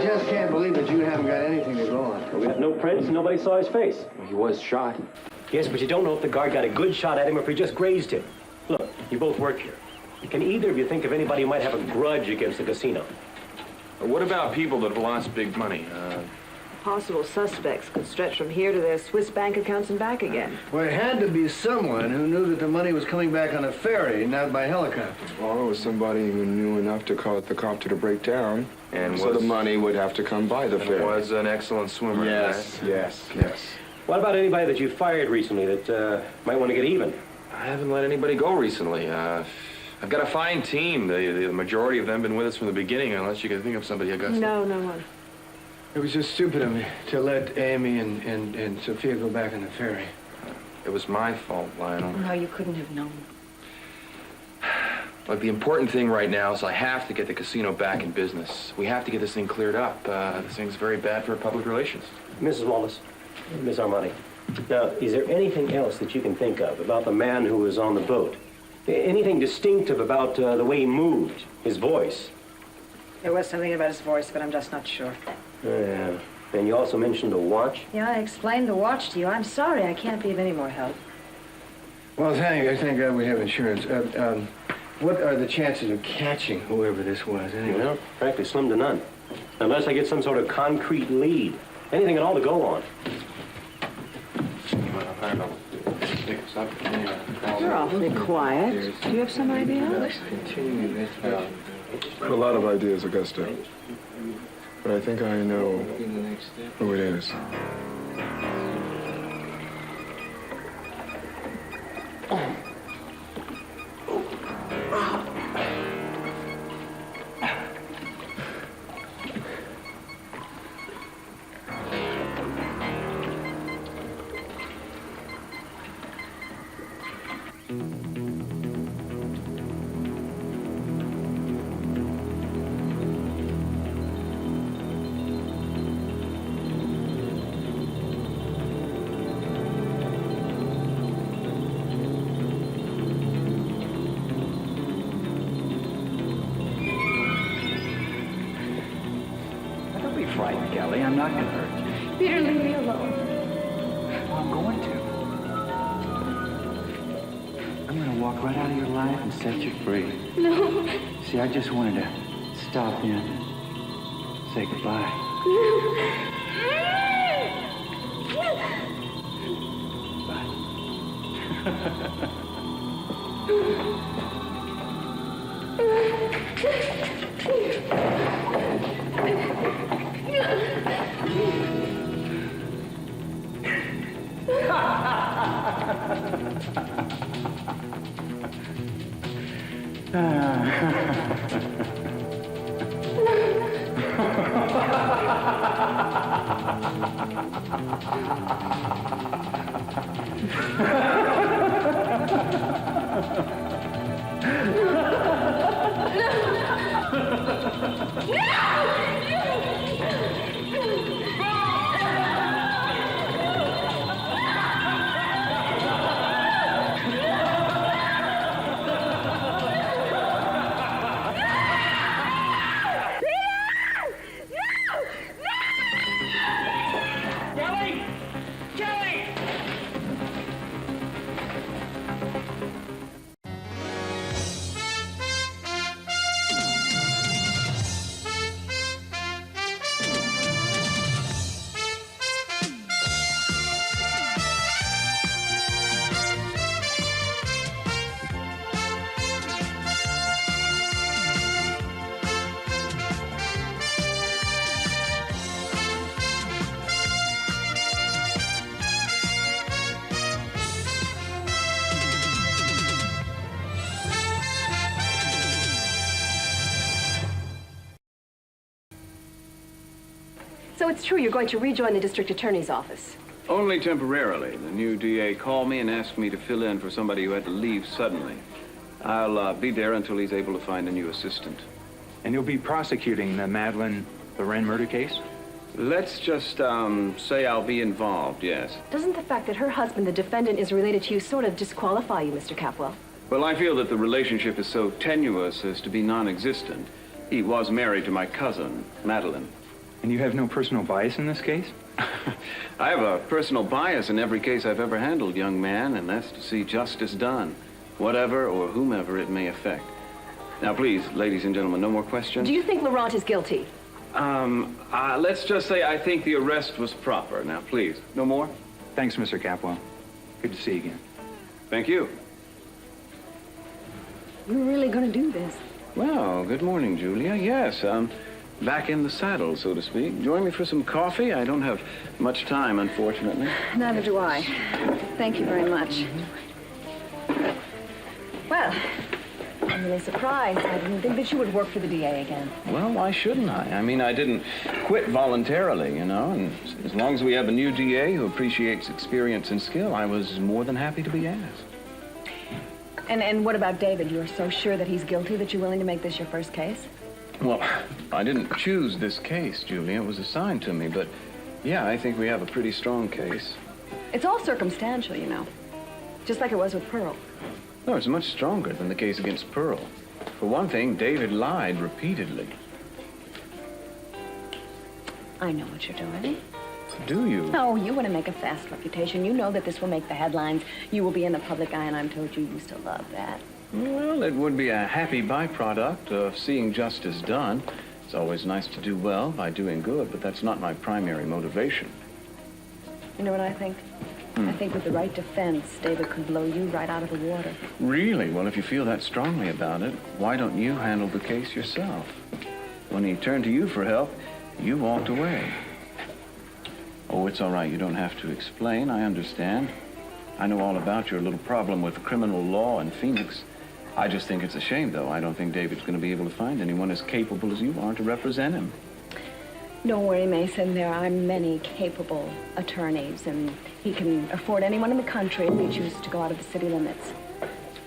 just can't believe that you haven't got anything to go on. Well, we have no prints, and nobody saw his face. Well, he was shot. Yes, but you don't know if the guard got a good shot at him or if he just grazed him. Look, you both work here. Can either of you think of anybody who might have a grudge against the casino? What about people that have lost big money? Possible suspects could stretch from here to their Swiss bank accounts and back again. Well, it had to be someone who knew that the money was coming back on a ferry, not by helicopter. Well, it was somebody who knew enough to call helicopter to break down, And so the money would have to come by the ferry. Was an excellent swimmer. Yes, right? yes. What about anybody that you fired recently that might want to get even? I haven't let anybody go recently. I've got a fine team. The majority of them been with us from the beginning, unless you can think of somebody, Augusta. No. It was just stupid of me to let Amy and Sophia go back on the ferry. It was my fault, Lionel. No, you couldn't have known. Look, the important thing right now is I have to get the casino back in business. We have to get this thing cleared up. This thing's very bad for public relations. Mrs. Wallace, Miss Armani. Now, is there anything else that you can think of about the man who was on the boat? Anything distinctive about the way he moved, his voice? There was something about his voice, but I'm just not sure. Yeah. And you also mentioned a watch? Yeah, I explained the watch to you. I'm sorry, I can't be of any more help. Well, thank God we have insurance. What are the chances of catching whoever this was, anyway? Well, frankly, slim to none. Unless I get some sort of concrete lead. Anything at all to go on. You're awfully quiet. Do you have some idea? A lot of ideas, Augusta. But I think I know who it is. Frightened, Kelly. I'm not going to hurt you. Peter, leave me alone. Well, I'm going to. I'm going to walk right out of your life and set you free. No. See, I just wanted to stop in and say goodbye. So it's true you're going to rejoin the district attorney's office? Only temporarily. The new DA called me and asked me to fill in for somebody who had to leave suddenly. I'll be there until he's able to find a new assistant. And you'll be prosecuting the Madeline Loren murder case? Let's just say I'll be involved, yes. Doesn't the fact that her husband, the defendant, is related to you sort of disqualify you, Mr. Capwell? Well, I feel that the relationship is so tenuous as to be non-existent. He was married to my cousin, Madeline. And you have no personal bias in this case? I have a personal bias in every case I've ever handled, young man, and that's to see justice done, whatever or whomever it may affect. Now, please, ladies and gentlemen, no more questions? Do you think Laurent is guilty? Let's just say I think the arrest was proper. Now, please, no more? Thanks, Mr. Capwell. Good to see you again. Thank you. You're really going to do this? Well, good morning, Julia. Yes, back in the saddle, so to speak. Join me for some coffee? I don't have much time, unfortunately. Neither do I. Thank you very much. Well, I'm really surprised. I didn't think that you would work for the DA again. Well, why shouldn't I? I mean, I didn't quit voluntarily, you know, and as long as we have a new DA who appreciates experience and skill, I was more than happy to be asked. And what about David? You're so sure that he's guilty that you're willing to make this your first case? Well, I didn't choose this case, Julia. It was assigned to me, but yeah, I think we have a pretty strong case. It's all circumstantial, you know. Just like it was with Pearl. No, it's much stronger than the case against Pearl. For one thing, David lied repeatedly. I know what you're doing. Do you? Oh, you want to make a fast reputation. You know that this will make the headlines. You will be in the public eye, and I'm told you used to love that. Well, it would be a happy byproduct of seeing justice done. It's always nice to do well by doing good, but that's not my primary motivation. You know what I think? I think with the right defense, David could blow you right out of the water. Really? Well, if you feel that strongly about it, why don't you handle the case yourself? When he turned to you for help, you walked away. Oh, it's all right. You don't have to explain. I understand. I know all about your little problem with criminal law in Phoenix. I just think it's a shame, though. I don't think David's going to be able to find anyone as capable as you are to represent him. Don't worry, Mason. There are many capable attorneys, and he can afford anyone in the country if he chooses to go out of the city limits.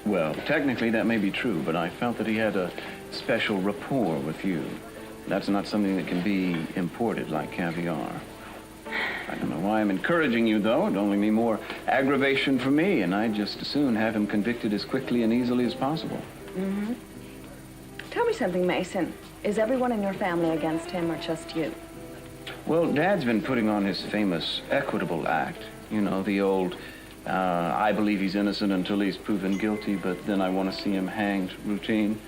Well, technically that may be true, but I felt that he had a special rapport with you. That's not something that can be imported like caviar. I don't know why I'm encouraging you, though. It'd only be more aggravation for me, and I'd just as soon have him convicted as quickly and easily as possible. Mm-hmm. Tell me something, Mason. Is everyone in your family against him, or just you? Well, Dad's been putting on his famous equitable act. You know, the old, I believe he's innocent until he's proven guilty, but then I want to see him hanged routine.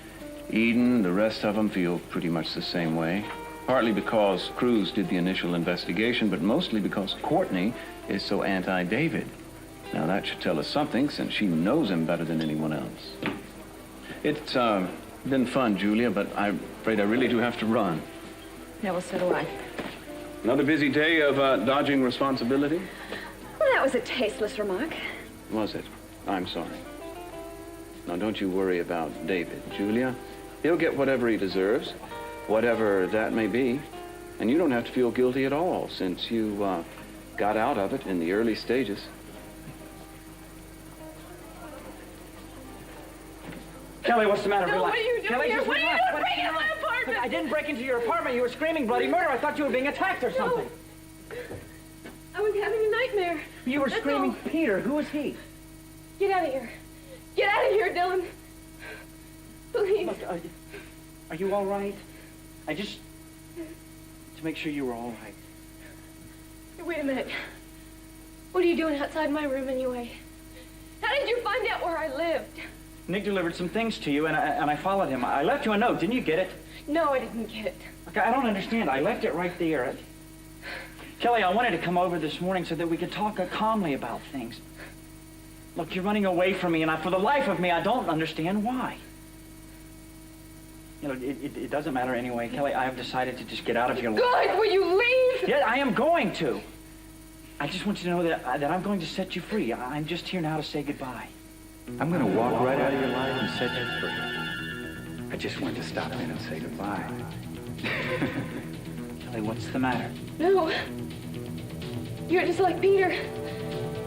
Eden, the rest of them feel pretty much the same way. Partly because Cruz did the initial investigation, but mostly because Courtney is so anti-David. Now, that should tell us something, since she knows him better than anyone else. It's been fun, Julia, but I'm afraid I really do have to run. Yeah, well, so do I. Another busy day of dodging responsibility? Well, that was a tasteless remark. Was it? I'm sorry. Now, don't you worry about David, Julia. He'll get whatever he deserves, whatever that may be. And you don't have to feel guilty at all, since you got out of it in the early stages. Kelly, what's the matter? No, Relax. what are you doing Kelly, here? just What are you relax. doing breaking into my apartment? Look, I didn't break into your apartment. You were screaming bloody murder. I thought you were being attacked or something. I was having a nightmare. You were That's screaming, all. Peter. Who is he? Get out of here. Get out of here, Dylan. Please. Look, are you all right? I just... to make sure you were all right. Wait a minute. What are you doing outside my room anyway? How did you find out where I lived? Nick delivered some things to you, and I followed him. I left you a note. Didn't you get it? No, I didn't get it. Okay, I don't understand. I left it right there. Kelly, I wanted to come over this morning so that we could talk calmly about things. Look, you're running away from me, and for the life of me, I don't understand why. You know, it doesn't matter anyway, Kelly. I have decided to just get out of your life. Good. Will you leave? Yeah, I am going to. I just want you to know that I'm going to set you free. I'm just here now to say goodbye. I'm going to walk right out of your life and set you free. I just wanted to stop in and say goodbye. Kelly, what's the matter? No. You're just like Peter.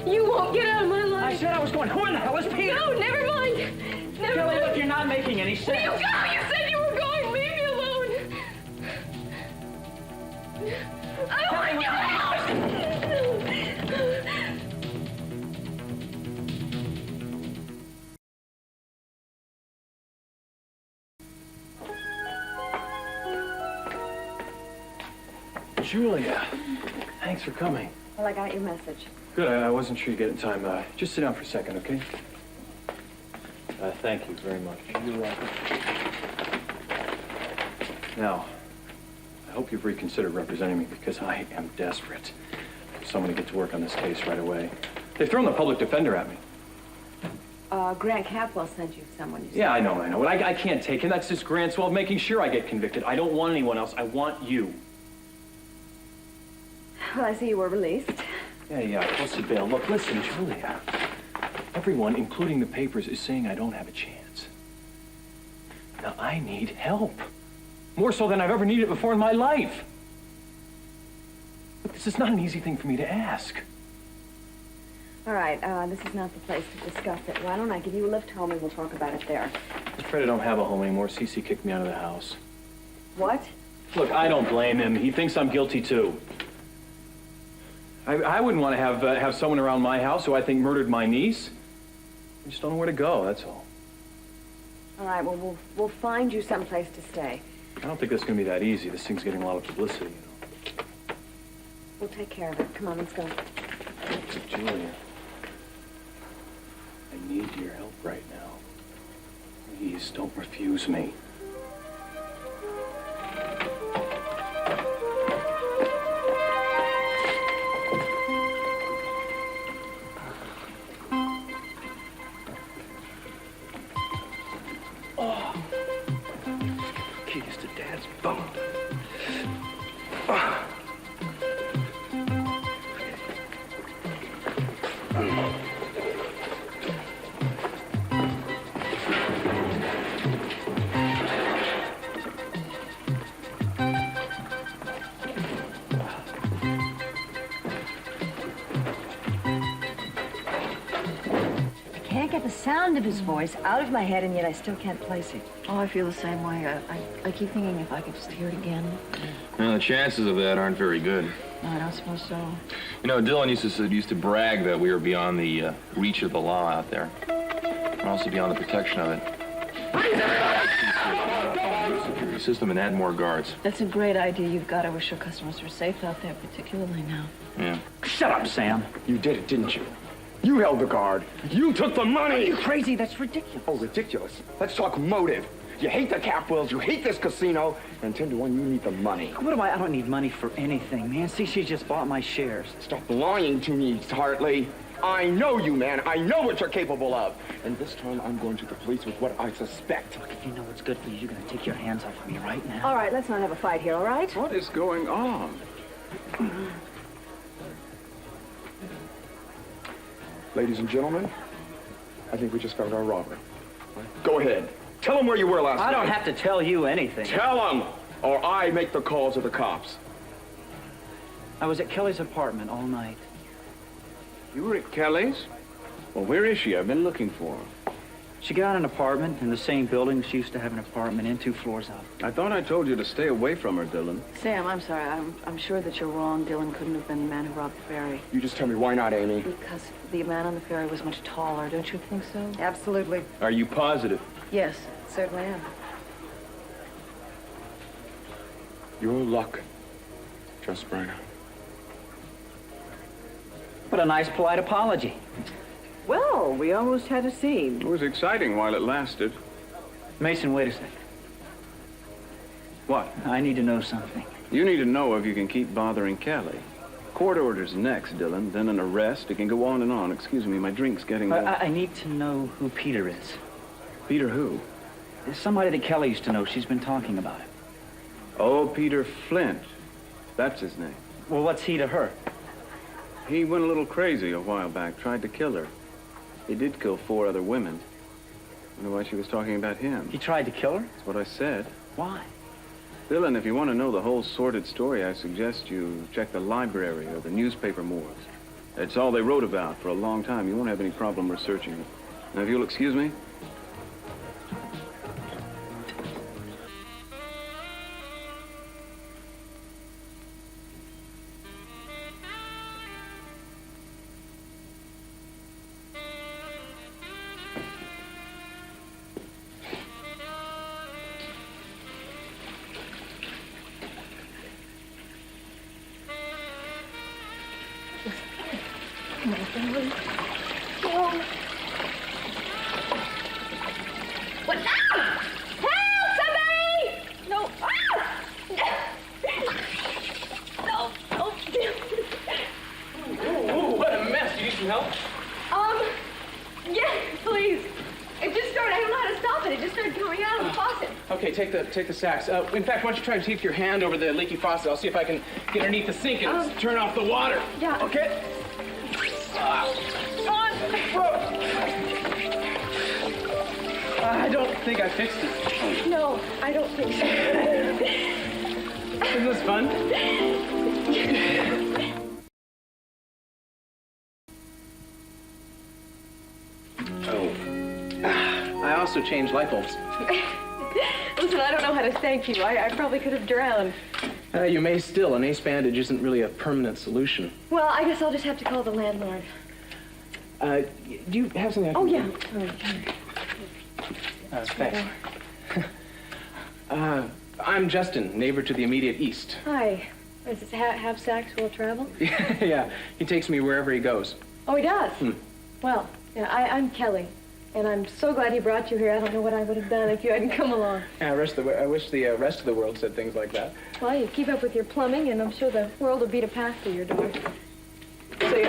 You won't get out of my life. I said I was going. Who in the hell is Peter? No, never mind. Never Kelly, mind. look, you're not making any Will sense. you go? You said you were going. Leave me alone. I don't want you out. Julia, thanks for coming. Well, I got your message. Good, I wasn't sure you'd get in time. Just sit down for a second, okay? Thank you very much. You're welcome. Now, I hope you've reconsidered representing me because I am desperate for someone to get to work on this case right away. They've thrown the public defender at me. Grant Capwell sent you someone. You Yeah, I know. But I can't take him. That's just Grant's way of making sure I get convicted. I don't want anyone else. I want you. Well, I see you were released. Yeah, posted bail. Look, listen, Julia. Everyone, including the papers, is saying I don't have a chance. Now, I need help. More so than I've ever needed before in my life. But this is not an easy thing for me to ask. All right, this is not the place to discuss it. Why don't I give you a lift home and we'll talk about it there? I'm afraid I don't have a home anymore. Cece kicked me out of the house. What? Look, I don't blame him. He thinks I'm guilty, too. I wouldn't want to have someone around my house who I think murdered my niece. I just don't know where to go, that's all. All right, well, we'll find you someplace to stay. I don't think that's going to be that easy. This thing's getting a lot of publicity, you know. We'll take care of it. Come on, let's go. Julia, I need your help right now. Please don't refuse me. Keys to Dad's bone. Can't get the sound of his voice out of my head, and yet I still can't place it. Oh, I feel the same way. I keep thinking if I could just hear it again. Well, the chances of that aren't very good. No, I don't suppose so. You know, Dylan used to brag that we were beyond the reach of the law out there. We're also beyond the protection of it. Security system and add more guards. That's a great idea. You've got to wish your customers were safe out there, particularly now. Yeah. Shut up, Sam. You did it, didn't you? You held the guard. You took the money. Are you crazy? That's ridiculous. Oh, ridiculous. Let's talk motive. You hate the Capwells, you hate this casino, and 10 to 1, you need the money. What am I don't need money for anything, man. See, she just bought my shares. Stop lying to me, Hartley. I know you, man. I know what you're capable of. And this time, I'm going to the police with what I suspect. Look, if you know what's good for you, you're going to take your hands off of me right now. All right, let's not have a fight here, all right? What is going on? Ladies and gentlemen, I think we just found our robber. Go ahead. Tell him where you were last night. I don't have to tell you anything. Tell him, or I make the calls to the cops. I was at Kelly's apartment all night. You were at Kelly's? Well, where is she? I've been looking for her. She got an apartment in the same building she used to have an apartment in, 2 floors up. I thought I told you to stay away from her, Dylan. Sam, I'm sorry. I'm sure that you're wrong. Dylan couldn't have been the man who robbed the ferry. You just tell me why not, Amy? Because the man on the ferry was much taller. Don't you think so? Absolutely. Are you positive? Yes, certainly am. Your luck, Just Brenner. What a nice, polite apology. Well, we almost had a scene. It was exciting while it lasted. Mason, wait a second. What? I need to know something. You need to know if you can keep bothering Kelly. Court orders next, Dylan, then an arrest. It can go on and on. Excuse me, my drink's getting... I need to know who Peter is. Peter who? There's somebody that Kelly used to know. She's been talking about him. Oh, Peter Flint. That's his name. Well, what's he to her? He went a little crazy a while back, tried to kill her. He did kill 4 other women. I wonder why she was talking about him. He tried to kill her? That's what I said. Why? Dylan, if you want to know the whole sordid story, I suggest you check the library or the newspaper morgues. That's all they wrote about for a long time. You won't have any problem researching it. Now, if you'll excuse me. Come on, darling. Oh. What? Ah! Help! Somebody! No. Ah! No. Oh. Ooh, what a mess. You need some help? Yes, please. It just started, I don't know how to stop it. It just started coming out of the faucet. Okay, take the sacks. In fact, why don't you try to take your hand over the leaky faucet? I'll see if I can get underneath the sink and turn off the water. Yeah. Okay? On! I don't think I fixed it. No, I don't think so. Isn't this fun? I also changed light bulbs. Listen, I don't know how to thank you. I probably could have drowned. You may still. An ace bandage isn't really a permanent solution. Well, I guess I'll just have to call the landlord. Do you have something I can Oh, yeah. Thanks. I'm Justin, neighbor to the immediate east. Hi. Is this have Sachs will travel? Yeah, he takes me wherever he goes. Oh, he does? Well, yeah, I'm Kelly. And I'm so glad he brought you here. I don't know what I would have done if you hadn't come along. Yeah, I wish the rest of the world said things like that. Well, you keep up with your plumbing, and I'm sure the world will beat a path to your door. Say,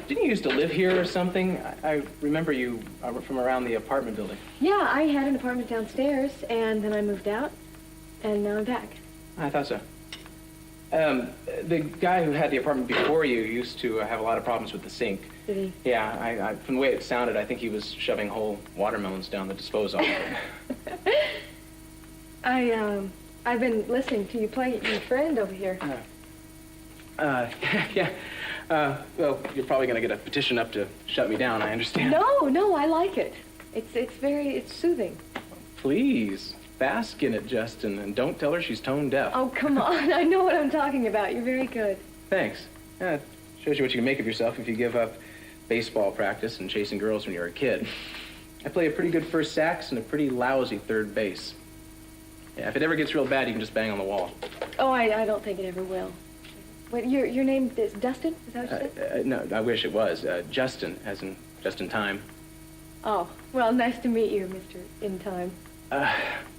didn't you used to live here or something? I remember you from around the apartment building. Yeah, I had an apartment downstairs, and then I moved out, and now I'm back. I thought so. The guy who had the apartment before you used to have a lot of problems with the sink. Did he? Yeah, from the way it sounded, I think he was shoving whole watermelons down the disposal. I've been listening to you play your friend over here. Yeah. Well, you're probably going to get a petition up to shut me down, I understand. No, I like it. It's soothing. Please, bask in it, Justin, and don't tell her she's tone deaf. Oh, come on. I know what I'm talking about. You're very good. Thanks. Yeah, it shows you what you can make of yourself if you give up baseball practice and chasing girls when you're a kid. I play a pretty good first sax and a pretty lousy third bass. Yeah, if it ever gets real bad, you can just bang on the wall. Oh, I don't think it ever will. Wait, your name is Dustin? Is that what you said? No, I wish it was. Justin, as in just in time. Oh, well, nice to meet you, Mr. In Time.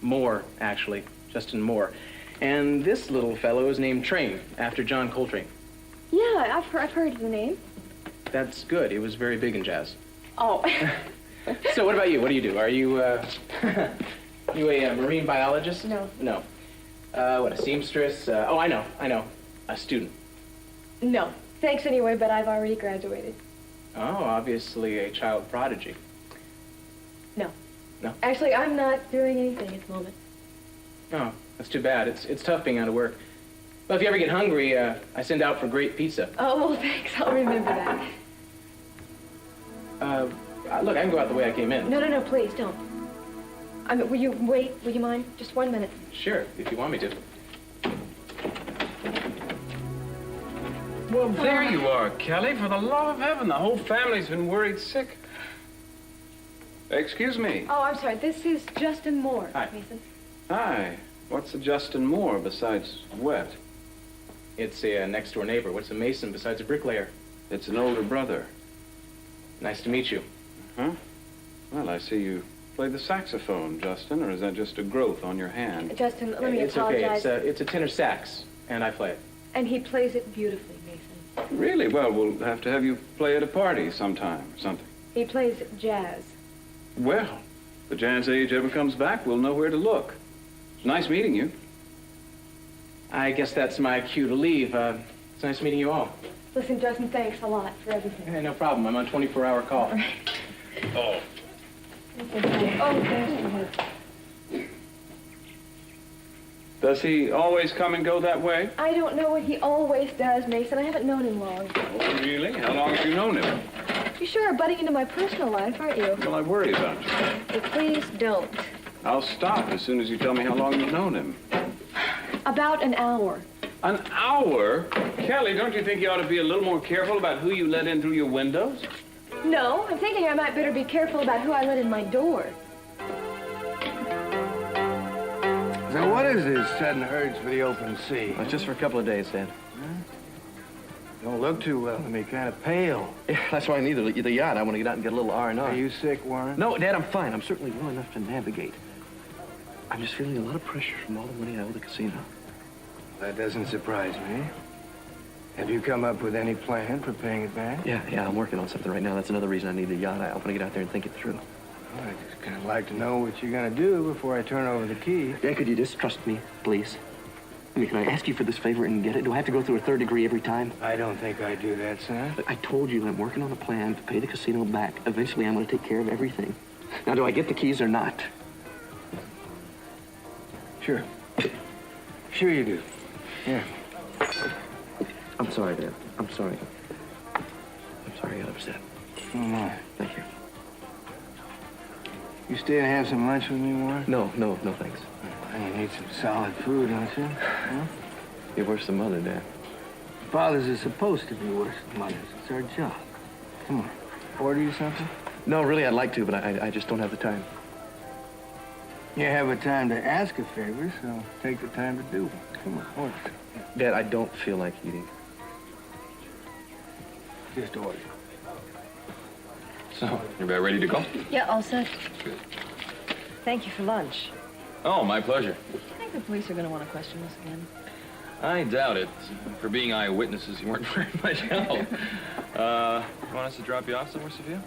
Moore, actually. Justin Moore. And this little fellow is named Train, after John Coltrane. Yeah, I've heard the name. That's good. He was very big in jazz. Oh. So what about you? What do you do? Are you, you a marine biologist? No. No. What, a seamstress? Oh, I know. A student. No. Thanks anyway, but I've already graduated. Oh, obviously a child prodigy. No. No? Actually, I'm not doing anything at the moment. Oh, that's too bad. It's tough being out of work. Well, if you ever get hungry, I send out for great pizza. Oh, well, thanks. I'll remember that. Look, I can go out the way I came in. No, please, don't. Will you wait? Will you mind? Just 1 minute. Sure, if you want me to. Well, there you are, Kelly. For the love of heaven, the whole family's been worried sick. Excuse me. Oh, I'm sorry. This is Justin Moore, Hi. Mason. Hi. What's a Justin Moore besides wet? It's a next-door neighbor. What's a mason besides a bricklayer? It's an older brother. Nice to meet you. Huh? Well, I see you play the saxophone, Justin, or is that just a growth on your hand? Justin, let me It's apologize. okay. It's a tenor sax, and I play it. And he plays it beautifully, Mason. Really? Well, we'll have to have you play at a party sometime or something. He plays jazz. Well, if the jazz age ever comes back, we'll know where to look. It's nice meeting you. I guess that's my cue to leave. It's nice meeting you all. Listen, Justin, thanks a lot for everything. Hey, no problem. I'm on 24-hour call. All right. Oh. Oh, thank you. Does he always come and go that way? I don't know what he always does, Mason. I haven't known him long. Oh, really? How long have you known him? You sure are butting into my personal life, aren't you? Well, I worry about you. But please don't. I'll stop as soon as you tell me how long you've known him. About an hour. An hour? Kelly, don't you think you ought to be a little more careful about who you let in through your windows? No, I'm thinking I might better be careful about who I let in my door. So what is this sudden urge for the open sea? Just for a couple of days, Dad. Don't look too well to me, kind of pale. Yeah, that's why I need the yacht. I want to get out and get a little R&R. Are you sick, Warren? No, Dad, I'm fine. I'm certainly well enough to navigate. I'm just feeling a lot of pressure from all the money I owe the casino. That doesn't surprise me. Have you come up with any plan for paying it back? Yeah, I'm working on something right now. That's another reason I need the yacht. I want to get out there and think it through. Well, I just kind of like to know what you're going to do before I turn over the key. Dad, could you just trust me, please? I mean, can I ask you for this favor and get it? Do I have to go through a third degree every time? I don't think I do that, son. But I told you I'm working on a plan to pay the casino back. Eventually, I'm going to take care of everything. Now, do I get the keys or not? Sure. Sure you do. Yeah. I'm sorry, Dad. I'm sorry. I'm sorry I got upset. Oh, my. Thank you. You stay and have some lunch with me, Warren? No, thanks. You need some solid food, don't you? Huh? You're worse than Mother, Dad. Fathers are supposed to be worse than mothers. It's our job. Come on. Order you something? No, really, I'd like to, but I just don't have the time. You have a time to ask a favor, so take the time to do one. Come on, order. Dad, I don't feel like eating. Just order. So, you about ready to go? Yeah, all set. Good. Thank you for lunch. Oh, my pleasure. I think the police are going to want to question us again. I doubt it. For being eyewitnesses, you weren't very much help. You want us to drop you off somewhere, Sophia?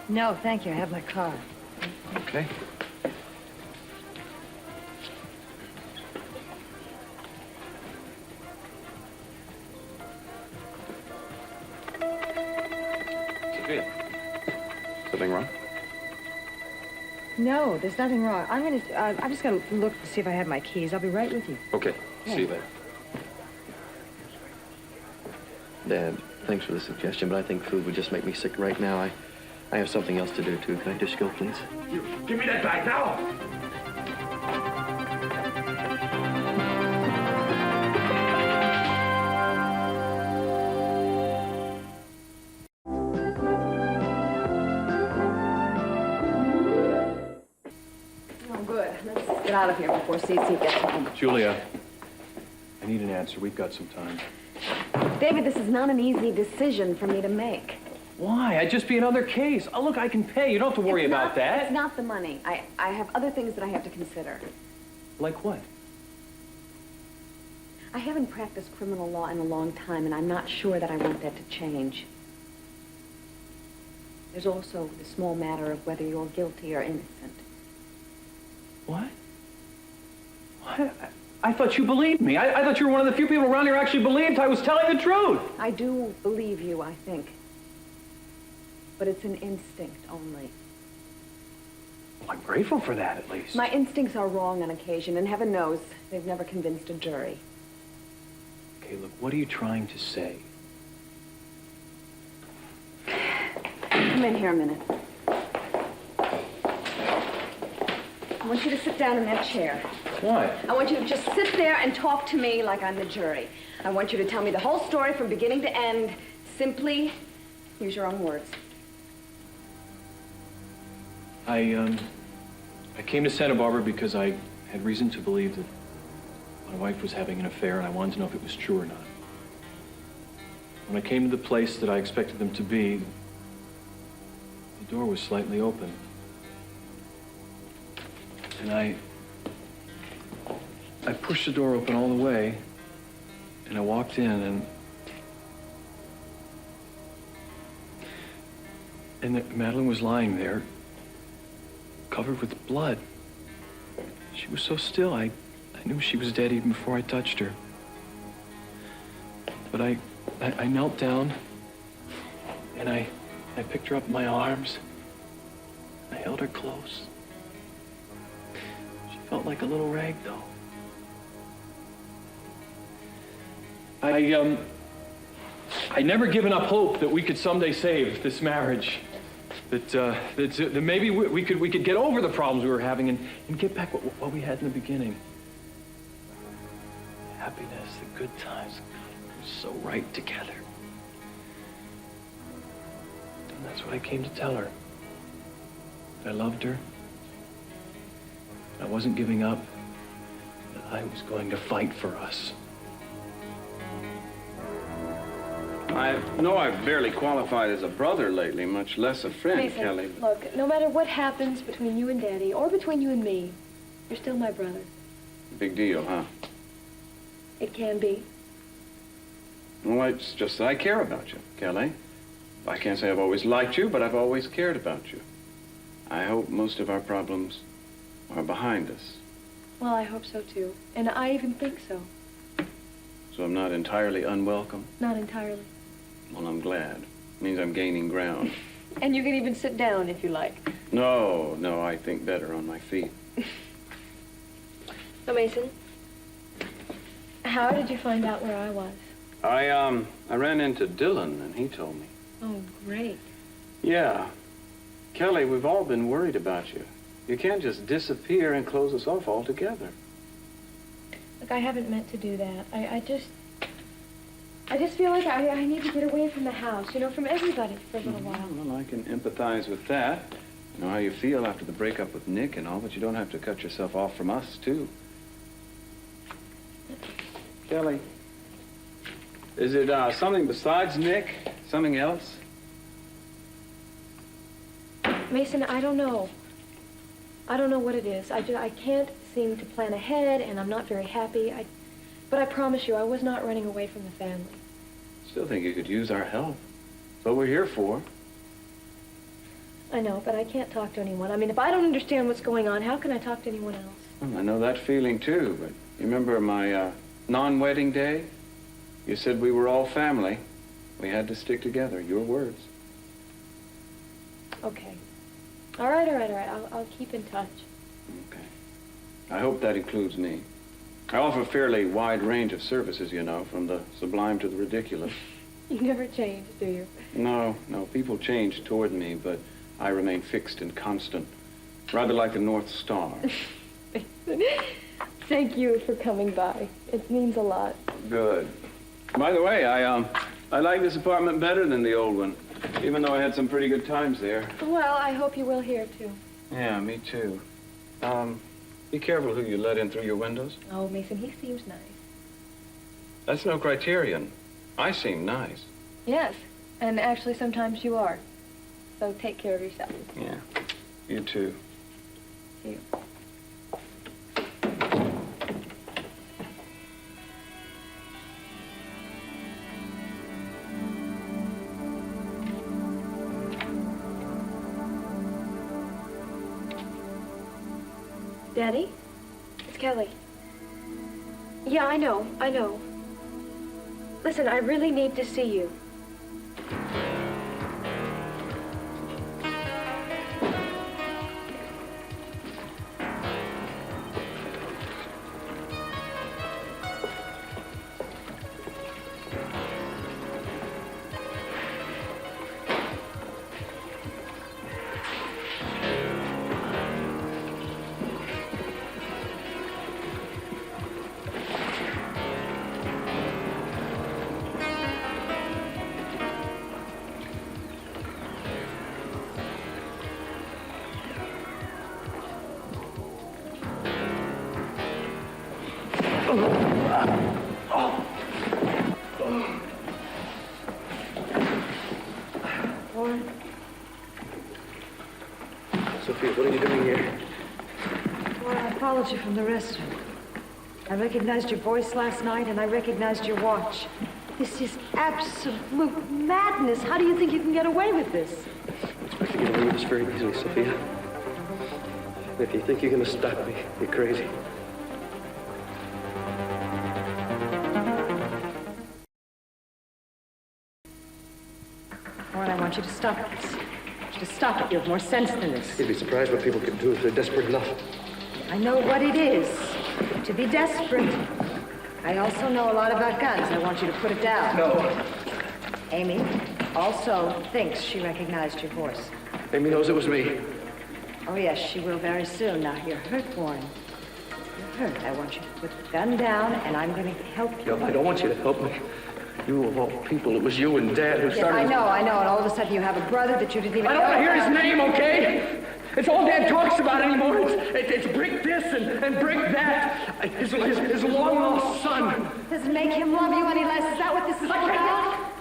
No, thank you. I have my car. Okay. Sophia, something wrong? No, there's nothing wrong. I'm just going to look to see if I have my keys. I'll be right with you. Okay. See you later. Dad, thanks for the suggestion, but I think food would just make me sick right now. I have something else to do, too. Can I just go, please? Give me that bag now! Oh, good. Let's get out of here before CC gets home. Julia, I need an answer. We've got some time. David, this is not an easy decision for me to make. Why? I'd just be another case. Oh, look, I can pay. You don't have to worry about that. It's not the money. I have other things that I have to consider. Like what? I haven't practiced criminal law in a long time, and I'm not sure that I want that to change. There's also the small matter of whether you're guilty or innocent. What? What? I thought you believed me. I thought you were one of the few people around here who actually believed I was telling the truth. I do believe you, I think. But it's an instinct only. Well, I'm grateful for that, at least. My instincts are wrong on occasion, and heaven knows they've never convinced a jury. Okay, look, what are you trying to say? Come in here a minute. I want you to sit down in that chair. Why? I want you to just sit there and talk to me like I'm the jury. I want you to tell me the whole story from beginning to end. Simply use your own words. I came to Santa Barbara because I had reason to believe that my wife was having an affair, and I wanted to know if it was true or not. When I came to the place that I expected them to be, the door was slightly open. And I pushed the door open all the way, and I walked in, and Madeline was lying there, covered with blood. She was so still, I knew she was dead even before I touched her. But I knelt down, and I picked her up in my arms. I held her close. She felt like a little rag doll. I'd never given up hope that we could someday save this marriage. That maybe we could get over the problems we were having and get back what we had in the beginning. The happiness, the good times, we were so right together. And that's what I came to tell her. That I loved her. I wasn't giving up. That I was going to fight for us. I know I've barely qualified as a brother lately, much less a friend, Mason, Kelly. look, no matter what happens between you and Daddy, or between you and me, you're still my brother. Big deal, huh? It can be. Well, it's just that I care about you, Kelly. I can't say I've always liked you, but I've always cared about you. I hope most of our problems are behind us. Well, I hope so, too. And I even think so. So I'm not entirely unwelcome? Not entirely. Well, I'm glad. It means I'm gaining ground. And you can even sit down if you like. No, I think better on my feet. So, Mason, how did you find out where I was? I ran into Dylan, and he told me. Oh, great. Yeah. Kelly, we've all been worried about you. You can't just disappear and close us off altogether. Look, I haven't meant to do that. I just feel like I need to get away from the house, you know, from everybody for a little while. Well, I can empathize with that. I know how you feel after the breakup with Nick and all, but you don't have to cut yourself off from us, too. Kelly, is it something besides Nick? Something else? Mason, I don't know. I don't know what it is. I can't seem to plan ahead, and I'm not very happy. But I promise you, I was not running away from the family. Still think you could use our help. That's what we're here for. I know, but I can't talk to anyone. I mean, if I don't understand what's going on, how can I talk to anyone else? Well, I know that feeling, too, but you remember my non-wedding day? You said we were all family. We had to stick together. Your words. Okay. All right. I'll keep in touch. Okay. I hope that includes me. I offer a fairly wide range of services, you know, from the sublime to the ridiculous. You never change, do you? No. People change toward me, but I remain fixed and constant. Rather like the North Star. Thank you for coming by. It means a lot. Good. By the way, I like this apartment better than the old one, even though I had some pretty good times there. Well, I hope you will here, too. Yeah, me too. Be careful who you let in through your windows. Oh, Mason, he seems nice. That's no criterion. I seem nice. Yes, and actually sometimes you are. So take care of yourself. Yeah, you too. See you. Daddy? It's Kelly. Yeah, I know. Listen, I really need to see you. Warren? Sophia, what are you doing here? Warren, I followed you from the restaurant. I recognized your voice last night, and I recognized your watch. This is absolute madness. How do you think you can get away with this? I expect to get away with this very easily, Sophia. If you think you're going to stop me, you're crazy. Warren, I want you to stop this. I want you to stop it. You have more sense than this. You'd be surprised what people can do if they're desperate enough. I know what it is to be desperate. I also know a lot about guns. I want you to put it down. No. Amy also thinks she recognized your voice. Amy knows it was me. Oh, yes, she will very soon. Now, you're hurt, Warren. You're hurt. I want you to put the gun down, and I'm going to help you. No, I don't want you to help me. You, of all people, it was you and Dad who Yes, started... I know, and all of a sudden you have a brother that you didn't even I know don't want to hear about. his name, okay? It's all Dad talks about anymore. It's Brick this and Brick that. His long-lost son. Does it make him love you any less? Is that what this is all about?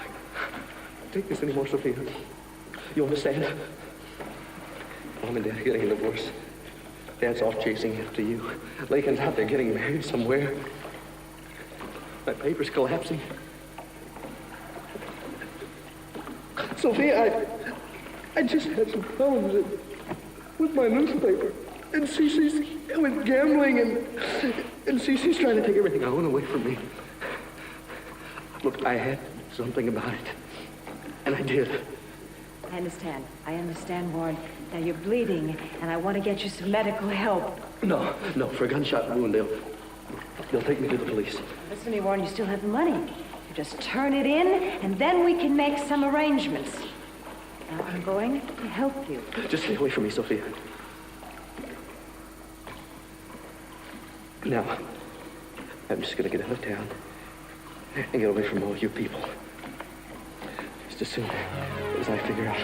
take this anymore, Sophia. You understand? Mom and Dad are getting a divorce. Dad's off chasing after you. Lakin's out there getting married somewhere. My paper's collapsing. Sophia, I just had some problems with my newspaper. And Cece's with gambling, and Cece's trying to take everything I own away from me. Look, I had something about it. And I did. I understand, Warren. Now you're bleeding, and I want to get you some medical help. No, for a gunshot wound, they'll take me to the police. Listen to me, Warren, you still have the money. You just turn it in, and then we can make some arrangements. Now I'm going to help you. Just stay away from me, Sophia. Now, I'm just gonna get out of town and get away from all you people. Just as soon as I figure out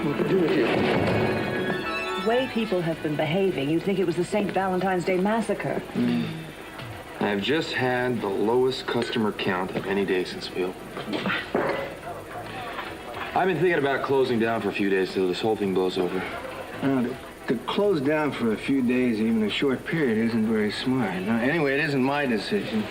what to do with you. The way people have been behaving, you'd think it was the St. Valentine's Day massacre. I've just had the lowest customer count of any day since we opened. I've been thinking about closing down for a few days till this whole thing blows over. To close down for a few days, even a short period, isn't very smart. Now, anyway, it isn't my decision.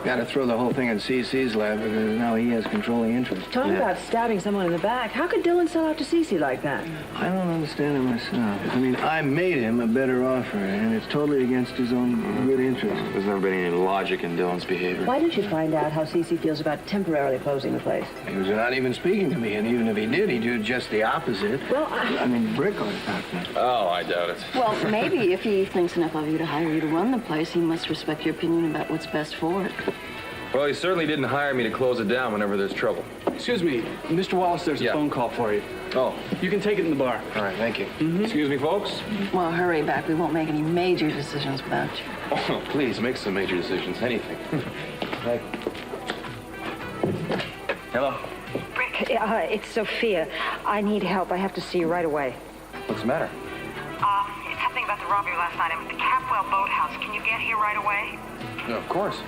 Got to throw the whole thing in CC's lap because now he has controlling interest. Talk about stabbing someone in the back. How could Dylan sell out to Cece like that? I don't understand it myself. I mean, I made him a better offer, and it's totally against his own good interest. There's never been any logic in Dylan's behavior. Why didn't you find out how Cece feels about temporarily closing the place? He was not even speaking to me, and even if he did, he'd do just the opposite. Well, I mean, Brick ought to talk to me. Oh, I doubt it. well, maybe if he thinks enough of you to hire you to run the place, he must respect your opinion about what's best for it. Well, he certainly didn't hire me to close it down whenever there's trouble. Excuse me, Mr. Wallace, there's a phone call for you. Oh. You can take it in the bar. All right, thank you. Excuse me, folks. Well, hurry back. We won't make any major decisions without you. Oh, please, make some major decisions. Anything. Thank you. Hello. Brick, it's Sophia. I need help. I have to see you right away. What's the matter? It's something about the robbery last night at the Capwell Boathouse. Can you get here right away? Yeah, of course.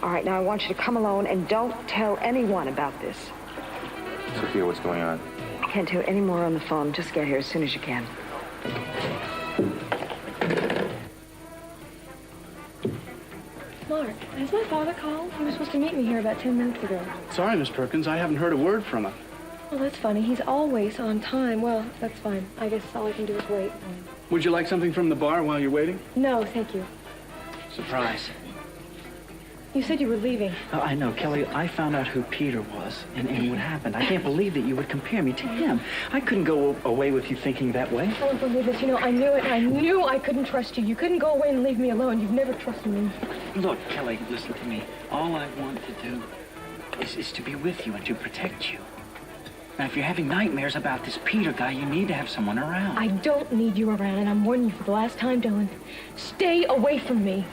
All right, now I want you to come alone and don't tell anyone about this. Sophia, what's going on? I can't tell any more on the phone. Just get here as soon as you can. Mark, has my father called? He was supposed to meet me here about 10 minutes ago. Sorry, Miss Perkins, I haven't heard a word from him. Well, that's funny. He's always on time. Well, that's fine. I guess all I can do is wait. Would you like something from the bar while you're waiting? No, thank you. Surprise. You said you were leaving. Oh, I know, Kelly. I found out who Peter was and what happened. I can't believe that you would compare me to him. I couldn't go away with you thinking that way. I don't believe this. You know, I knew it. I knew I couldn't trust you. You couldn't go away and leave me alone. You've never trusted me. Look, Kelly, listen to me. All I want to do is to be with you and to protect you. Now, if you're having nightmares about this Peter guy, you need to have someone around. I don't need you around, and I'm warning you for the last time, Dylan. Stay away from me.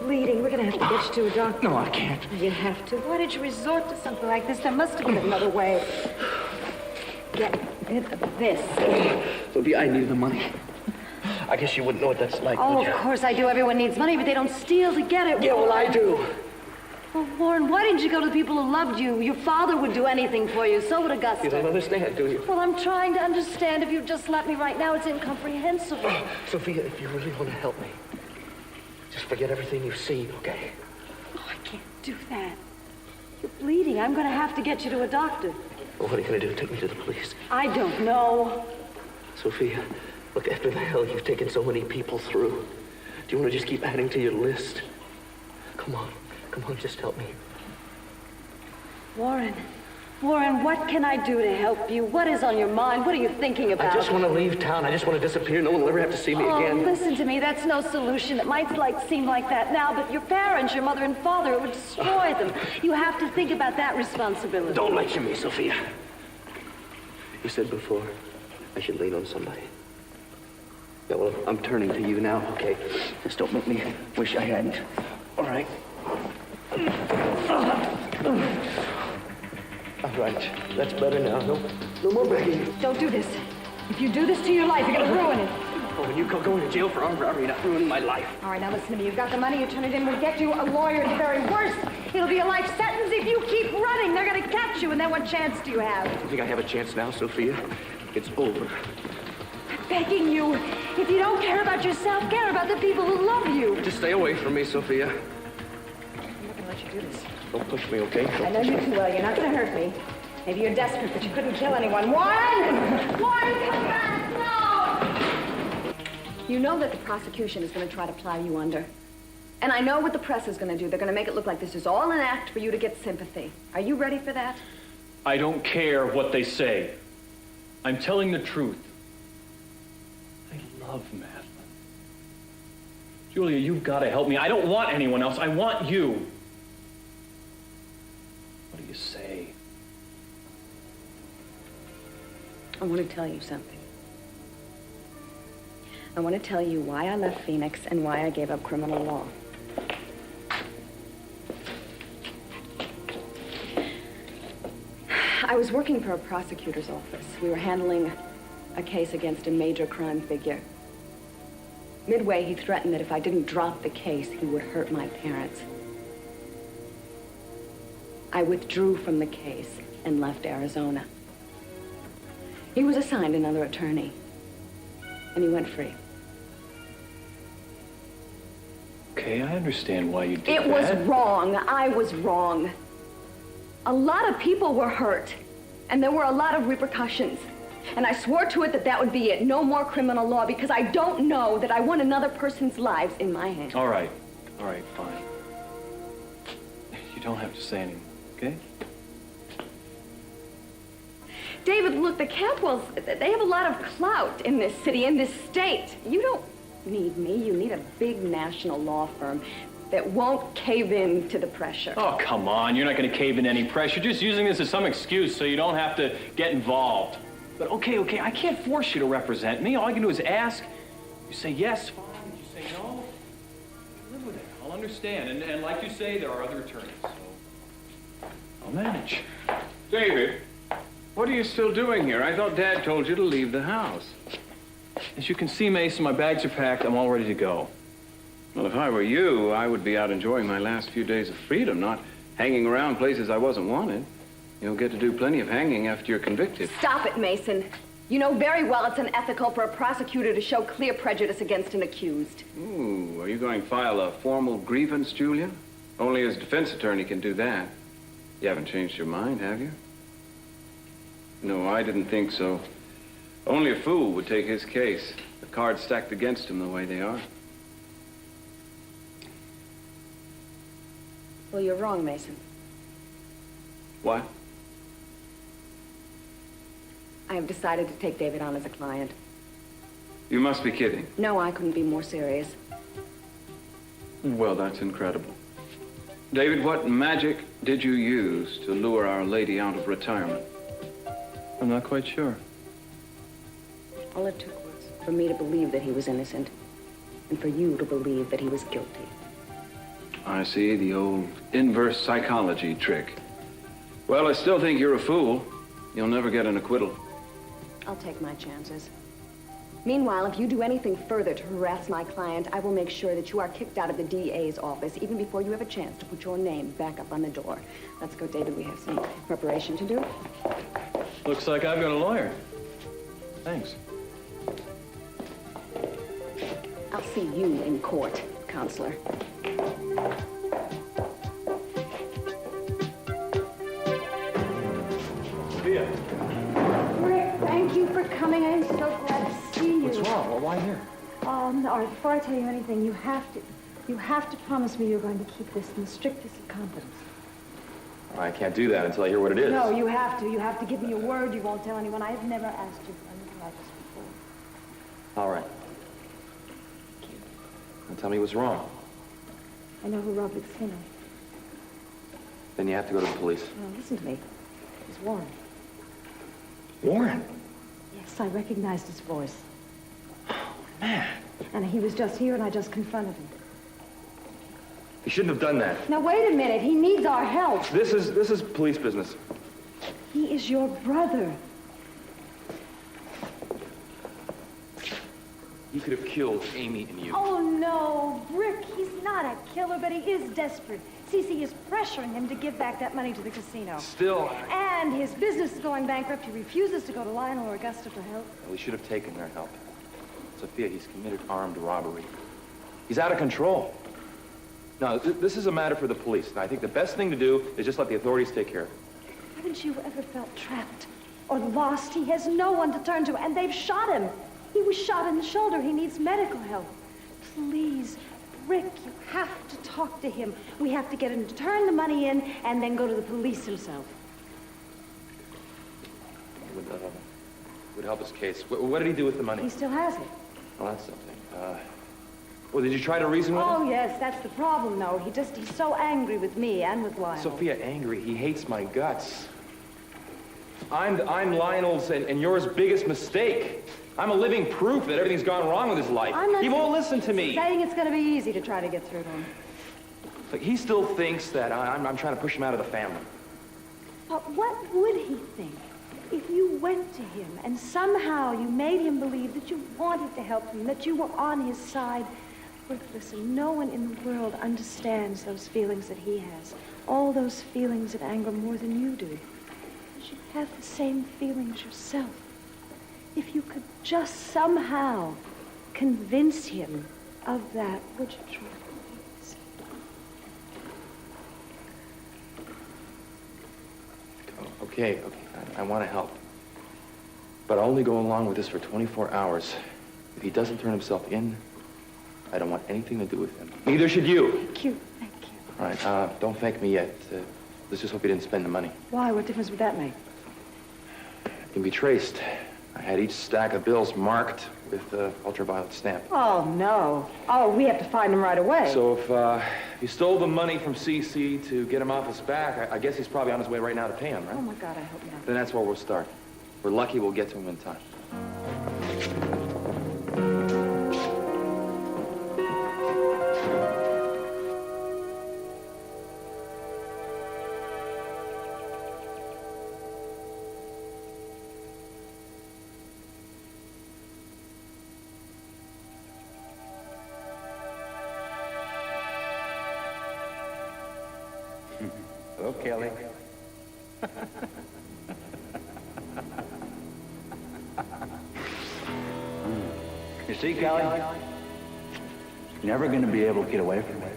We're going to have to get you to a doctor. No, I can't. You have to. Why did you resort to something like this? There must have been another way. Get rid of this. Sophia, I need the money. I guess you wouldn't know what that's like, Oh, would you? of course I do. Everyone needs money, but they don't steal to get it. Yeah, well, I do. Well, Warren, why didn't you go to the people who loved you? Your father would do anything for you. So would Augusta. You don't understand, do you? Well, I'm trying to understand. If you just let me right now, it's incomprehensible. Sophia, if you really want to help me, just forget everything you've seen, okay? Oh, I can't do that. You're bleeding. I'm going to have to get you to a doctor. Well, what are you going to do? Take me to the police? I don't know. Sophia, look, after the hell you've taken so many people through, do you want to just keep adding to your list? Come on, just help me. Warren, what can I do to help you? What is on your mind? What are you thinking about? I just want to leave town. I just want to disappear. No one will ever have to see me again. Listen to me. That's no solution. It might seem like that now, but your parents, your mother and father, it would destroy them. You have to think about that responsibility. Don't lecture me, Sophia. You said before I should lean on somebody. Yeah, well, I'm turning to you now, okay? Just don't make me wish I hadn't. All right? right. That's better now. No more begging. Don't do this. If you do this to your life, you're going to ruin it. Oh, and you going to jail for armed robbery, not ruining my life. All right, now listen to me. You've got the money. You turn it in. We'll get you a lawyer. At the very worst, it'll be a life sentence. If you keep running, they're going to catch you. And then what chance do you have? You think I have a chance now, Sophia? It's over. I'm begging you. If you don't care about yourself, care about the people who love you. Just stay away from me, Sophia. I'm not going to let you do this. Don't push me, okay? I know you too well. You're not going to hurt me. Maybe you're desperate, but you couldn't kill anyone. Warren! Warren, come back! No! You know that the prosecution is going to try to plow you under. And I know what the press is going to do. They're going to make it look like this is all an act for you to get sympathy. Are you ready for that? I don't care what they say. I'm telling the truth. I love Madeline. Julia, you've got to help me. I don't want anyone else. I want you. What do you say? I want to tell you something. I want to tell you why I left Phoenix and why I gave up criminal law. I was working for a prosecutor's office. We were handling a case against a major crime figure. Midway, he threatened that if I didn't drop the case, he would hurt my parents. I withdrew from the case and left Arizona. He was assigned another attorney, and he went free. Okay, I understand why you did that. It was wrong. I was wrong. A lot of people were hurt, and there were a lot of repercussions. And I swore to it that that would be it. No more criminal law, because I don't know that I want another person's lives in my hands. All right, fine. You don't have to say anything, okay? David, look, the Cantwells, they have a lot of clout in this city, in this state. You don't need me. You need a big national law firm that won't cave in to the pressure. Oh, come on. You're not going to cave in any pressure. Just using this as some excuse so you don't have to get involved. But okay, I can't force you to represent me. All I can do is ask. You say yes, fine. You say no, live with it. I'll understand. And like you say, there are other attorneys, so I'll manage. David, what are you still doing here? I thought Dad told you to leave the house. As you can see, Mason, my bags are packed. I'm all ready to go. Well, if I were you, I would be out enjoying my last few days of freedom, not hanging around places I wasn't wanted. You'll get to do plenty of hanging after you're convicted. Stop it, Mason. You know very well it's unethical for a prosecutor to show clear prejudice against an accused. Ooh, are you going to file a formal grievance, Julia? Only as defense attorney can do that. You haven't changed your mind, have you? No, I didn't think so. Only a fool would take his case. The cards stacked against him the way they are. Well, you're wrong, Mason. What? I have decided to take David on as a client. You must be kidding. No, I couldn't be more serious. Well, that's incredible. David, what magic did you use to lure Our Lady out of retirement? I'm not quite sure. All it took was for me to believe that he was innocent, and for you to believe that he was guilty. I see, the old inverse psychology trick. Well, I still think you're a fool. You'll never get an acquittal. I'll take my chances. Meanwhile, if you do anything further to harass my client, I will make sure that you are kicked out of the DA's office, even before you have a chance to put your name back up on the door. Let's go, David. We have some preparation to do. Looks like I've got a lawyer. Thanks. I'll see you in court, counselor. Sophia. Rick, thank you for coming. I'm so glad to see you. What's wrong? Well, why here? All right, before I tell you anything, you have to promise me you're going to keep this in the strictest of confidence. I can't do that until I hear what it is. No, you have to. You have to give me your word you won't tell anyone. I have never asked you for anything like this before. All right. Now tell me what's wrong. I know who robbed the casino. Then you have to go to the police. No, listen to me. It was Warren. Warren? Yes, I recognized his voice. Oh, man. And he was just here, and I just confronted him. You shouldn't have done that. Now, wait a minute. He needs our help. This is police business. He is your brother. He could have killed Amy and you. Oh, no, Rick, he's not a killer, but he is desperate. Cece is pressuring him to give back that money to the casino. Still... And his business is going bankrupt. He refuses to go to Lionel or Augusta for help. Well, he should have taken their help. Sophia, he's committed armed robbery. He's out of control. Now, this is a matter for the police. And I think the best thing to do is just let the authorities take care of it. Haven't you ever felt trapped or lost? He has no one to turn to, and they've shot him. He was shot in the shoulder. He needs medical help. Please, Rick, you have to talk to him. We have to get him to turn the money in and then go to the police himself. Would help his case. What did he do with the money? He still has it. Well, that's something. Well, did you try to reason with him? Oh, yes, that's the problem, though. He's so angry with me and with Lionel. Sophia, angry. He hates my guts. I'm Lionel's and yours biggest mistake. I'm a living proof that everything's gone wrong with his life. He won't listen to me. Saying it's going to be easy to try to get through to him. Look, he still thinks that I'm trying to push him out of the family. But what would he think if you went to him and somehow you made him believe that you wanted to help him, that you were on his side? Rick, listen, no one in the world understands those feelings that he has. All those feelings of anger more than you do. You have the same feelings yourself. If you could just somehow convince him of that, would you try, please? Okay, I want to help. But I'll only go along with this for 24 hours. If he doesn't turn himself in, I don't want anything to do with him. Neither should you. Thank you, thank you. All right, don't thank me yet. Let's just hope he didn't spend the money. Why? What difference would that make? It can be traced. I had each stack of bills marked with the ultraviolet stamp. Oh, no. Oh, we have to find him right away. So if he stole the money from CC to get him off his back, I guess he's probably on his way right now to pay him, right? Oh, my God, I hope not. Then that's where we'll start. We're lucky we'll get to him in time. Hello, Kelly. You see, Kelly? You're never going to be able to get away from me.